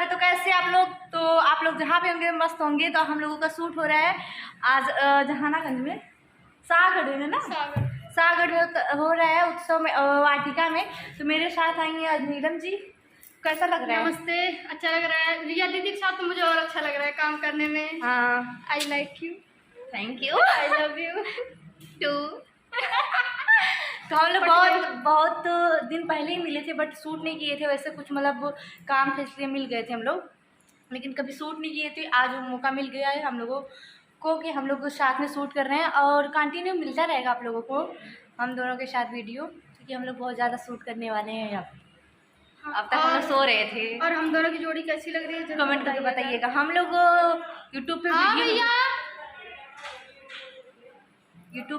है। तो कैसे आप लोग? तो आप लोग जहाँ पे होंगे मस्त होंगे। तो हम लोगों का शूट हो रहा है आज जहानागंज में, सागड़ में ना, सागड़ में हो रहा है उत्सव में, वाटिका में। तो मेरे साथ आएंगे आज नीलम जी। कैसा लग रहा है? नमस्ते। अच्छा लग रहा है। रिया दीदी के साथ तो मुझे और अच्छा लग रहा है काम करने में। हाँ, I like you. Thank you. I love you too. तो हम लोग बहुत दिन पहले ही मिले थे, बट शूट नहीं किए थे। वैसे कुछ मतलब काम थे इसलिए मिल गए थे हम लोग, लेकिन कभी शूट नहीं किए थे। आज वो मौका मिल गया है हम लोगों को कि हम लोग साथ में शूट कर रहे हैं, और कंटिन्यू मिलता रहेगा आप लोगों को हम दोनों के साथ वीडियो, क्योंकि हम लोग बहुत ज़्यादा शूट करने वाले हैं। अब तक हम लोग सो रहे थे। और हम दोनों की जोड़ी कैसी लग रही है कमेंट करके बताइएगा। हम लोग यूट्यूब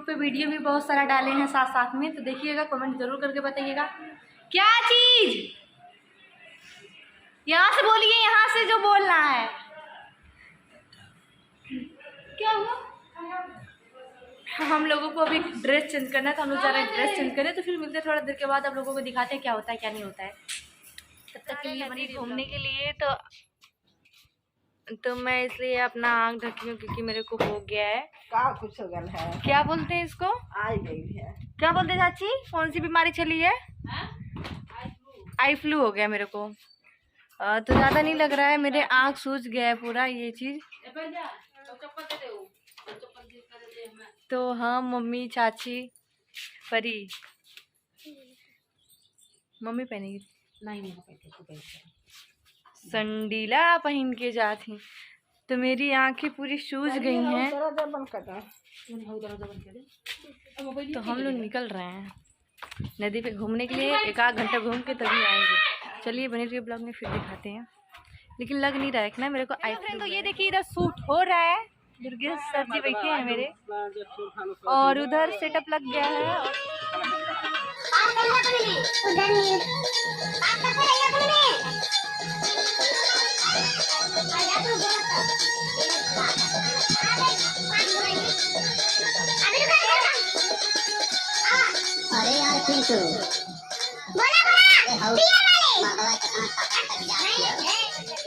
पे वीडियो भी बहुत सारा डाले हैं साथ साथ में, तो देखिएगा, कमेंट जरूर करके बताइएगा। क्या चीज? यहाँ से बोलिए, यहाँ से जो बोलना है। क्या हुआ? हम लोगों को अभी ड्रेस चेंज करना है, तो हम लोग जा रहे हैं ड्रेस चेंज करें। तो फिर मिलते हैं थोड़ा देर के बाद, आप लोगों को दिखाते हैं क्या होता है क्या नहीं होता है। तब तक के लिए बनी घूमने के लिए। तो मैं इसलिए अपना आँख ढकी हूँ क्योंकि मेरे को हो गया है का कुछ हो गल है, क्या बोलते हैं इसको, आ गई है। क्या बोलते हैं चाची? कौन सी बीमारी चली है? आई फ्लू हो गया मेरे को। तो ज़्यादा नहीं लग रहा है, मेरे आँख सूज गया है पूरा ये चीज़। तो हाँ, मम्मी चाची परी, मम्मी पहनेगी नहीं संडीला पहन के जाती। तो मेरी आंखें पूरी सूज गई हैं। तो हम लोग निकल रहे हैं नदी पे घूमने के लिए। एक आध घंटा घूम के तभी आएंगे। चलिए बने रहिए ब्लॉग में, फिर दिखाते हैं। लेकिन लग नहीं रहा है ना मेरे को आई फ्रेंड। तो ये देखिए इधर शूट हो रहा है, दुर्गेश सर जी बैठे हैं मेरे, और उधर सेटअप लग गया है। अरे यार पिंटू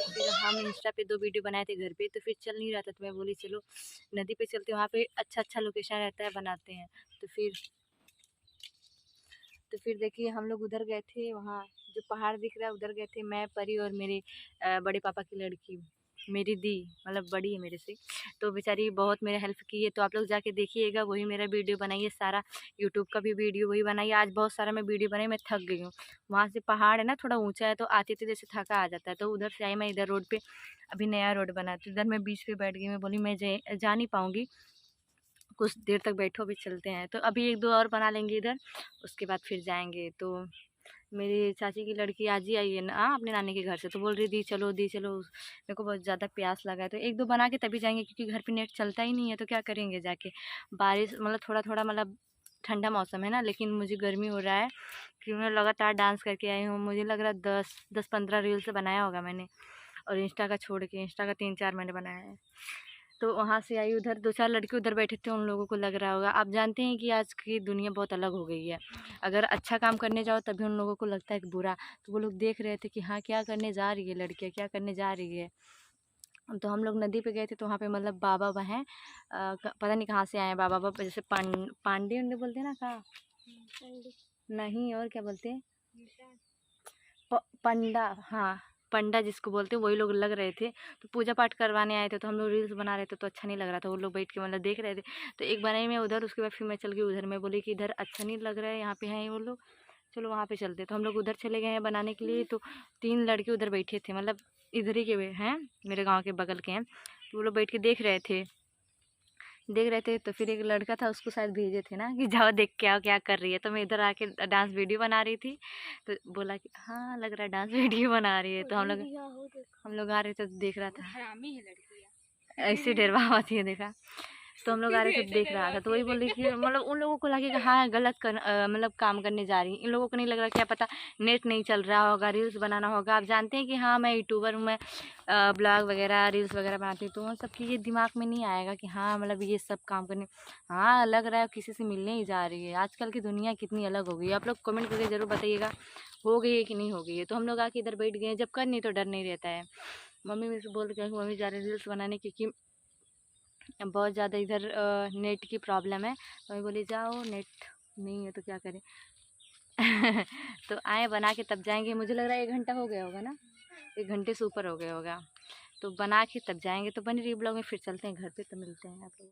फिर हम इंस्टा पे 2 वीडियो बनाए थे घर पे, तो फिर चल नहीं रहा था, तो मैं बोली चलो नदी पे चलते, वहाँ पे अच्छा अच्छा लोकेशन रहता है, बनाते हैं। तो फिर देखिए हम लोग उधर गए थे, वहाँ जो पहाड़ दिख रहा है उधर गए थे, मैं परी और मेरे बड़े पापा की लड़की, मेरी दी, मतलब बड़ी है मेरे से। तो बेचारी बहुत मेरा हेल्प की है। तो आप लोग जाके देखिएगा, वही मेरा वीडियो बनाइए सारा, यूट्यूब का भी वीडियो वही बनाइए। आज बहुत सारा मैं वीडियो बनाई, मैं थक गई हूँ। वहाँ से पहाड़ है ना, थोड़ा ऊंचा है, तो आते थे जैसे थका आ जाता है। तो उधर से आई मैं इधर रोड पे, अभी नया रोड बना, तो इधर मैं बीच पे बैठ गई। मैं बोली मैं जा नहीं पाऊँगी, कुछ देर तक बैठो, अभी चलते हैं। तो अभी 1-2 और बना लेंगे इधर, उसके बाद फिर जाएंगे। तो मेरी चाची की लड़की आज ही आई है ना अपने नानी के घर से, तो बोल रही दी चलो दी चलो। मेरे को बहुत ज़्यादा प्यास लगा है, तो 1-2 बना के तभी जाएंगे, क्योंकि घर पे नेट चलता ही नहीं है। तो क्या करेंगे जाके, बारिश मतलब थोड़ा थोड़ा मतलब ठंडा मौसम है ना, लेकिन मुझे गर्मी हो रहा है क्योंकि मैं लगातार डांस करके आई हूँ। मुझे लग रहा है 10-15 रील्स बनाया होगा मैंने, और इंस्टा का छोड़ के, इंस्टा का 3-4 मैंने बनाया है। तो वहाँ से आई, उधर 2-4 लड़के उधर बैठे थे, उन लोगों को लग रहा होगा। आप जानते हैं कि आज की दुनिया बहुत अलग हो गई है। अगर अच्छा काम करने जाओ तभी उन लोगों को लगता है कि बुरा। तो वो लोग देख रहे थे कि हाँ क्या करने जा रही है लड़कियाँ, क्या करने जा रही है। तो हम लोग नदी पे गए थे, तो वहाँ पे मतलब बाबा हैं, पता नहीं कहाँ से आए हैं बाबा, जैसे पांडे उंडे बोलते हैं ना, कहाँ नहीं और क्या बोलते हैं, पंडा, हाँ पंडा जिसको बोलते हैं, वही लोग लग रहे थे। तो पूजा पाठ करवाने आए थे, तो हम लोग रील्स बना रहे थे, तो अच्छा नहीं लग रहा था। वो लोग बैठ के मतलब देख रहे थे। तो एक बनाई मैं उधर, उसके बाद फिर मैं चल गई उधर। मैं बोली कि इधर अच्छा नहीं लग रहा है, यहाँ पे हैं वो लोग, चलो वहाँ पे चलते। तो हम लोग उधर चले गए हैं बनाने के लिए। तो 3 लड़के उधर बैठे थे, मतलब इधर ही के हैं, मेरे गाँव के बगल के हैं। तो वो लोग बैठ के देख रहे थे। तो फिर एक लड़का था, उसको शायद भेजे थे ना कि जाओ देख के आओ क्या कर रही है। तो मैं इधर आके डांस वीडियो बना रही थी, तो बोला कि हाँ लग रहा है डांस वीडियो बना रही है। तो हम लोग आ रहे थे, तो देख रहा था ऐसी डरवाती है, देखा। तो हम लोग आ रहे थे, देख रहा था। तो वही बोल रही कि मतलब उन लोगों को लगे कि हाँ गलत मतलब काम करने जा रही। इन लोगों को नहीं लग रहा, क्या पता नेट नहीं चल रहा होगा, रील्स बनाना होगा। आप जानते हैं कि हाँ मैं यूट्यूबर हूँ, मैं ब्लॉग वगैरह रील्स वगैरह बनाती हूँ। तो उन सब की ये दिमाग में नहीं आएगा कि हाँ मतलब ये सब काम करने, हाँ लग रहा है किसी से मिलने ही जा रही है। आजकल की दुनिया कितनी अलग हो गई है। आप लोग कमेंट करके ज़रूर बताइएगा। हो गई है कि नहीं हो गई है। तो हम लोग आके इधर बैठ गए, जब कर नहीं तो डर नहीं रहता है। मम्मी मेरे से बोल रही मम्मी जा रही रील्स बनाने, क्योंकि बहुत ज़्यादा इधर नेट की प्रॉब्लम है। मम्मी बोली जाओ, नेट नहीं है तो क्या करें। तो आए बना के तब जाएंगे। मुझे लग रहा है 1 घंटा हो गया होगा ना, 1 घंटे से ऊपर हो गया होगा। तो बना के तब जाएंगे। तो बनी रही ब्लॉग में, फिर चलते हैं घर पे, तो मिलते हैं आप लोग।